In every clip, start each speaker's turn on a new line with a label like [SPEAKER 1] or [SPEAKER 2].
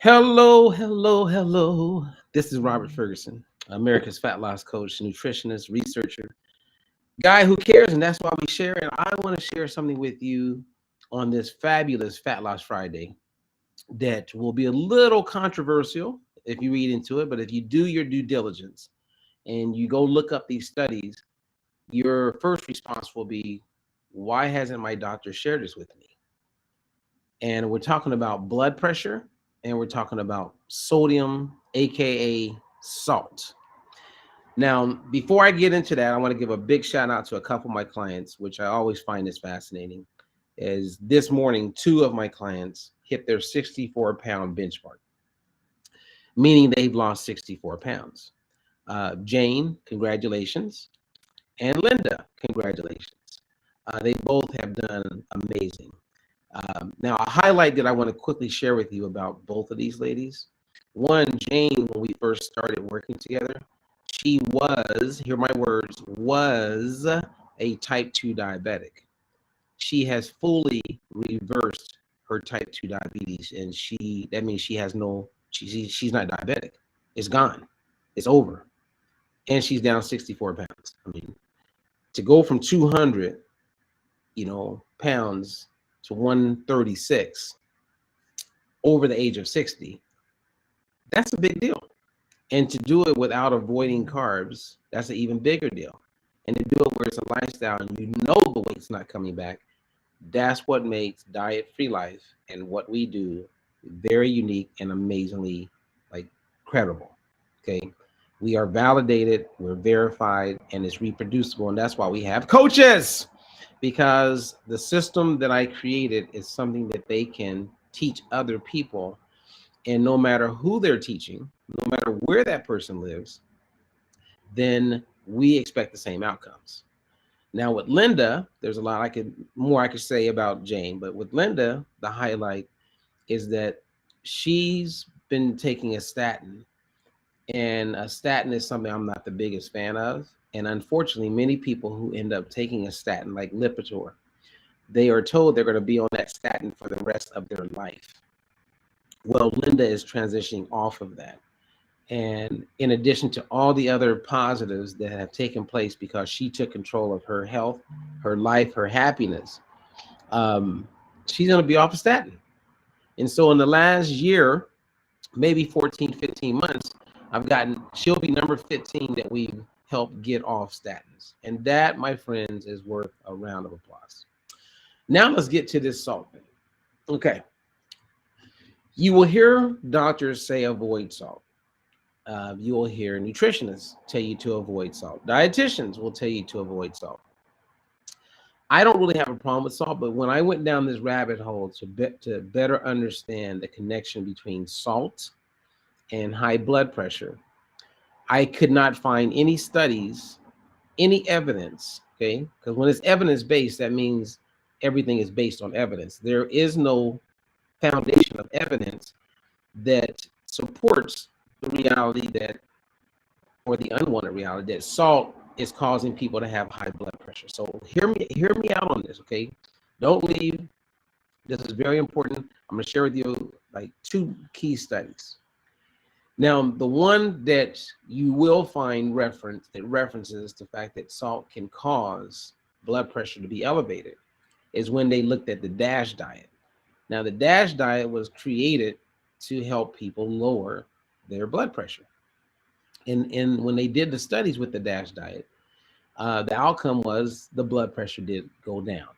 [SPEAKER 1] Hello, hello, hello. This is Robert Ferguson, America's fat loss coach, nutritionist, researcher, guy who cares, and that's why we share. And I want to share something with you on this fabulous Fat Loss Friday that will be a little controversial if you read into it, but if you do your due diligence and you go look up these studies, your first response will be, why hasn't my doctor shared this with me? And we're talking about blood pressure and we're talking about sodium, aka salt. Now, before I get into that, I want to give a big shout out to a couple of my clients, which I always find is fascinating. Is this morning, two of my clients hit their 64-pound benchmark, meaning they've lost 64 pounds. Jane, congratulations, and Linda, congratulations. They both have done amazing. Now, a highlight that I want to quickly share with you about both of these ladies. One, Jane, when we first started working together, she was, hear my words, was a type 2 diabetic. She has fully reversed her type 2 diabetes, and that means she has she's not diabetic. It's gone. It's over. And she's down 64 pounds. I mean, to go from 200, pounds to 136 over the age of 60, that's a big deal. And to do it without avoiding carbs, that's an even bigger deal. And to do it where it's a lifestyle and the weight's not coming back, that's what makes diet-free life and what we do very unique and amazingly credible. Okay. We are validated, we're verified, and it's reproducible. And that's why we have coaches, because the system that I created is something that they can teach other people. And no matter who they're teaching, no matter where that person lives, then we expect the same outcomes. Now with Linda, there's a lot more I could say about Jane, but with Linda, the highlight is that she's been taking a statin, and a statin is something I'm not the biggest fan of. And unfortunately, many people who end up taking a statin like Lipitor, they are told they're going to be on that statin for the rest of their life. Well, Linda is transitioning off of that. And in addition to all the other positives that have taken place because she took control of her health, her life, her happiness, she's going to be off a statin. And so in the last year, maybe 14, 15 months, she'll be number 15 that we've helped get off statins. And that, my friends, is worth a round of applause. Now let's get to this salt thing. Okay. You will hear doctors say avoid salt. You will hear nutritionists tell you to avoid salt. Dietitians will tell you to avoid salt. I don't really have a problem with salt, but when I went down this rabbit hole to better understand the connection between salt and high blood pressure, I could not find any studies, any evidence, okay? Because when it's evidence-based, that means everything is based on evidence. There is no foundation of evidence that supports the reality or the unwanted reality that salt is causing people to have high blood pressure. So hear me out on this, okay? Don't leave. This is very important. I'm going to share with you two key studies. Now, the one that you will find references the fact that salt can cause blood pressure to be elevated is when they looked at the DASH diet. Now, the DASH diet was created to help people lower their blood pressure. And when they did the studies with the DASH diet, the outcome was the blood pressure did go down.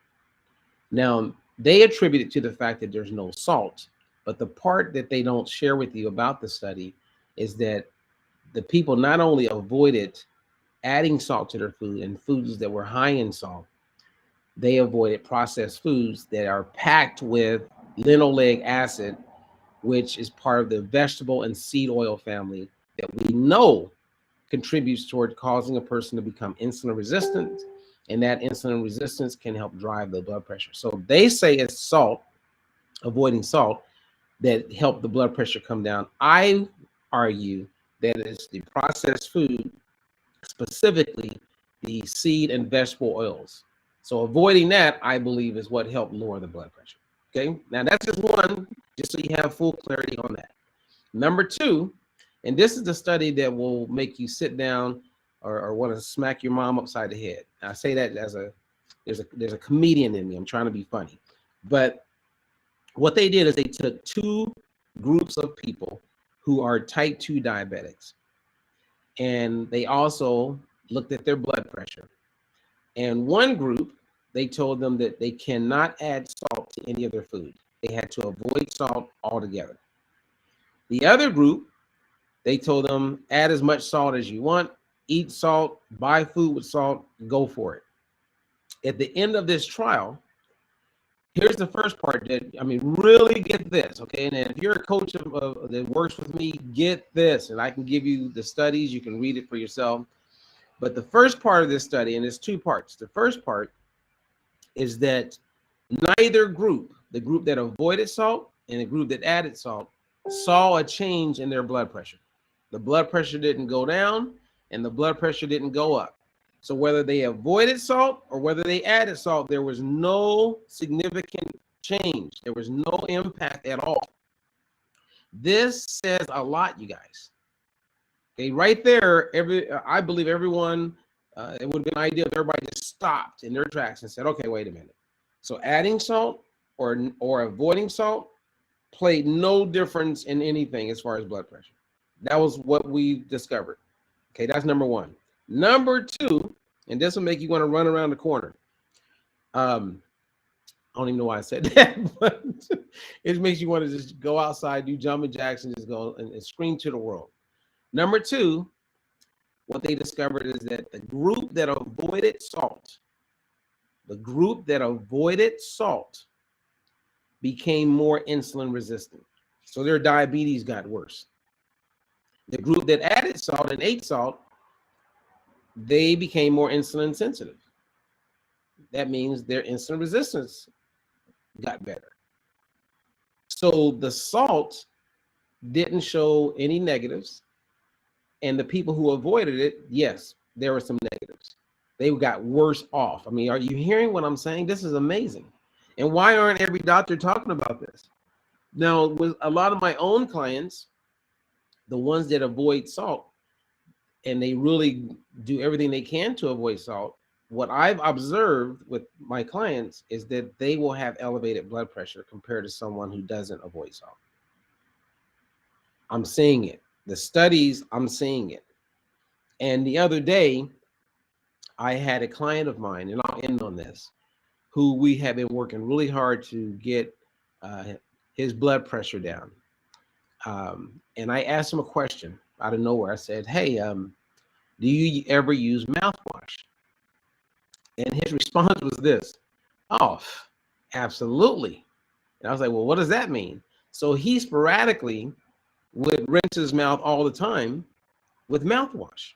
[SPEAKER 1] Now, they attribute it to the fact that there's no salt, but the part that they don't share with you about the study is that the people not only avoided adding salt to their food and foods that were high in salt, they avoided processed foods that are packed with linoleic acid, which is part of the vegetable and seed oil family that we know contributes toward causing a person to become insulin resistant, and that insulin resistance can help drive the blood pressure. So they say it's salt, avoiding salt, that help the blood pressure come down. I argue that it's the processed food, specifically the seed and vegetable oils. So avoiding that, I believe, is what helped lower the blood pressure. Okay, now that's just one, just so you have full clarity on that. Number two, and this is the study that will make you sit down or want to smack your mom upside the head. I say that as there's a comedian in me. I'm trying to be funny. But what they did is they took two groups of people who are type 2 diabetics, and they also looked at their blood pressure. And one group, they told them that they cannot add salt to any of their food. They had to avoid salt altogether. The other group, they told them add as much salt as you want, eat salt, buy food with salt, go for it. At the end of this trial, here's the first part that, I mean, really get this, okay? And if you're a coach that works with me, get this, and I can give you the studies, you can read it for yourself. But the first part of this study, and it's two parts. The first part is that neither group, the group that avoided salt and the group that added salt, saw a change in their blood pressure. The blood pressure didn't go down and the blood pressure didn't go up. So whether they avoided salt or whether they added salt, there was no significant change. There was no impact at all. This says a lot, you guys. Okay, right there, I believe everyone, it would have been ideal if everybody just stopped in their tracks and said, okay, wait a minute. So adding salt or avoiding salt played no difference in anything as far as blood pressure. That was what we discovered. Okay, that's number one. Number two, and this will make you want to run around the corner. I don't even know why I said that, but it makes you want to just go outside, do jumping jacks, and just go and scream to the world. Number two, what they discovered is that the group that avoided salt, became more insulin resistant. So their diabetes got worse. The group that added salt and ate salt, they became more insulin sensitive. That means their insulin resistance got better. So the salt didn't show any negatives. And the people who avoided it, yes, there were some negatives. They got worse off. I mean, are you hearing what I'm saying? This is amazing. And why aren't every doctor talking about this? Now, with a lot of my own clients, the ones that avoid salt, and they really do everything they can to avoid salt, what I've observed with my clients is that they will have elevated blood pressure compared to someone who doesn't avoid salt. I'm seeing it. The studies, I'm seeing it. And the other day, I had a client of mine, and I'll end on this, who we have been working really hard to get his blood pressure down. And I asked him a question out of nowhere. I said, hey, do you ever use mouthwash? And his response was this: oh, absolutely. And I was like, well, what does that mean? So he sporadically would rinse his mouth all the time with mouthwash.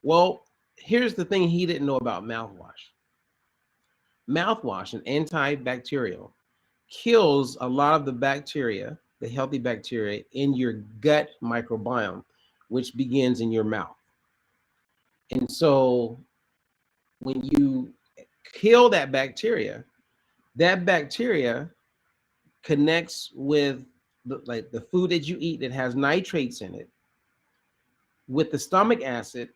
[SPEAKER 1] Well, here's the thing he didn't know about mouthwash. Mouthwash, an antibacterial, kills a lot of the bacteria, the healthy bacteria in your gut microbiome, which begins in your mouth. And so when you kill that bacteria connects with the food that you eat that has nitrates in it with the stomach acid,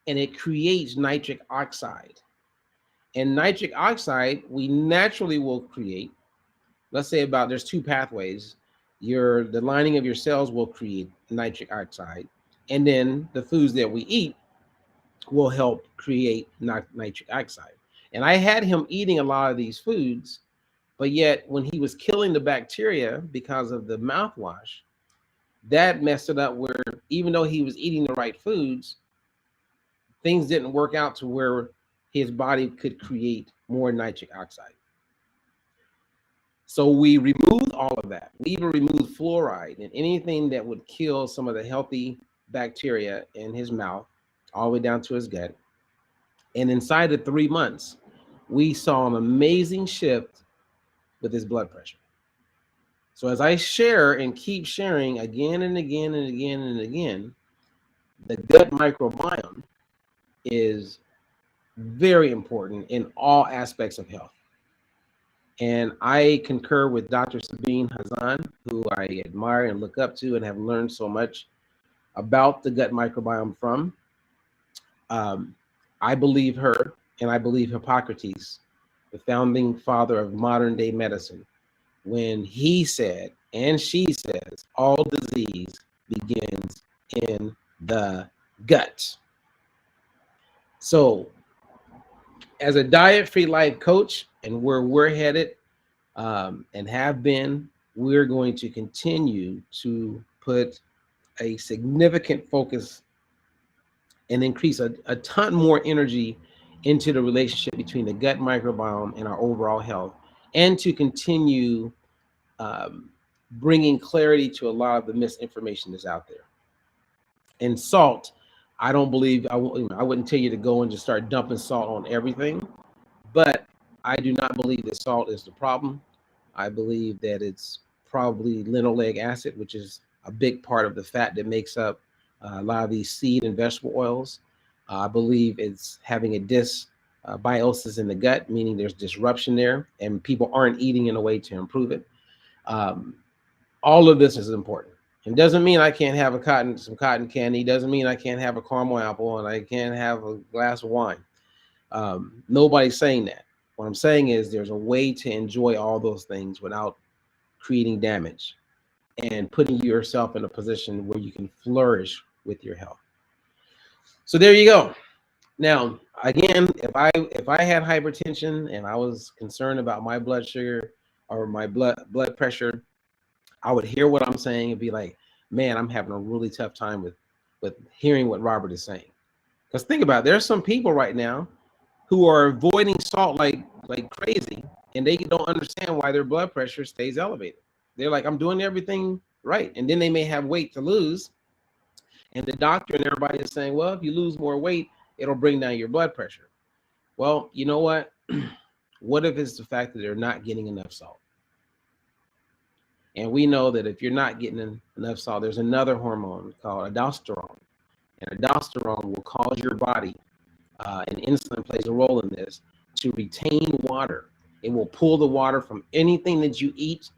[SPEAKER 1] and it creates nitric oxide. And nitric oxide, we naturally will create, let's say there's two pathways. The lining of your cells will create nitric oxide, and then the foods that we eat will help create nitric oxide. And I had him eating a lot of these foods, but yet when he was killing the bacteria because of the mouthwash, that messed it up where even though he was eating the right foods, things didn't work out to where his body could create more nitric oxide. So we removed all of that. We even removed fluoride and anything that would kill some of the healthy bacteria in his mouth, all the way down to his gut. And inside of 3 months, we saw an amazing shift with his blood pressure. So as I share and keep sharing again and again and again and again, the gut microbiome is very important in all aspects of health. And I concur with Dr. Sabine Hazan, who I admire and look up to and have learned so much about the gut microbiome from. Um, I believe her, and I believe Hippocrates, the founding father of modern day medicine, when he said, and she says, all disease begins in the gut. So, as a diet-free life coach, and where we're headed, and have been, we're going to continue to put a significant focus and increase a ton more energy into the relationship between the gut microbiome and our overall health, and to continue um, bringing clarity to a lot of the misinformation that's out there. And salt, I don't believe, I wouldn't tell you to go and just start dumping salt on everything, but I do not believe that salt is the problem. I believe that it's probably linoleic acid, which is a big part of the fat that makes up a lot of these seed and vegetable oils. I believe it's having a dysbiosis in the gut, meaning there's disruption there, and people aren't eating in a way to improve it. Um, all of this is important. It doesn't mean I can't have some cotton candy. Doesn't mean I can't have a caramel apple and I can't have a glass of wine. Nobody's saying that. What I'm saying is there's a way to enjoy all those things without creating damage and putting yourself in a position where you can flourish with your health. So there you go. Now, again, if I had hypertension and I was concerned about my blood sugar or my blood pressure, I would hear what I'm saying and be like, man, I'm having a really tough time with hearing what Robert is saying. Because think about it, there's some people right now who are avoiding salt like crazy, and they don't understand why their blood pressure stays elevated. They're like, I'm doing everything right. And then they may have weight to lose. And the doctor and everybody is saying, well, if you lose more weight, it'll bring down your blood pressure. Well, you know what? What if it's the fact that they're not getting enough salt? And we know that if you're not getting enough salt, there's another hormone called aldosterone. And aldosterone will cause your body, and insulin plays a role in this, to retain water. It will pull the water from anything that you eat,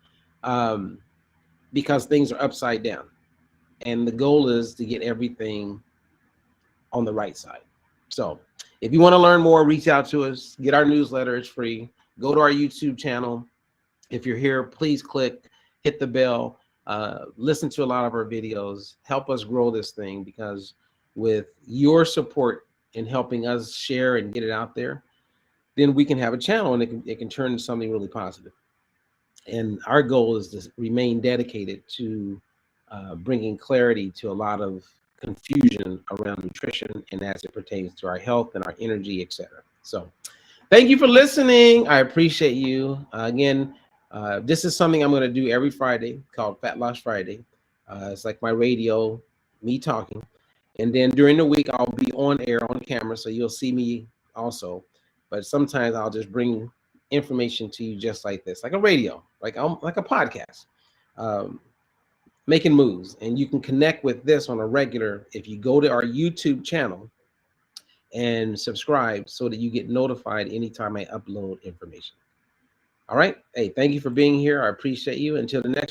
[SPEAKER 1] because things are upside down. And the goal is to get everything on the right side. So if you want to learn more, reach out to us, get our newsletter, it's free. Go to our YouTube channel. If you're here, please click, hit the bell, listen to a lot of our videos, help us grow this thing, because with your support in helping us share and get it out there, then we can have a channel and it can turn into something really positive. And our goal is to remain dedicated to bringing clarity to a lot of confusion around nutrition and as it pertains to our health and our energy, etc. So thank you for listening. I appreciate you. Again, this is something I'm going to do every Friday called Fat Loss Friday. It's like my radio, me talking. And then during the week, I'll be on air, on camera, so you'll see me also. But sometimes I'll just bring information to you just like this, like a radio, like a podcast, making moves. And you can connect with this on a regular if you go to our YouTube channel and subscribe so that you get notified anytime I upload information. All right. Hey, thank you for being here. I appreciate you. Until the next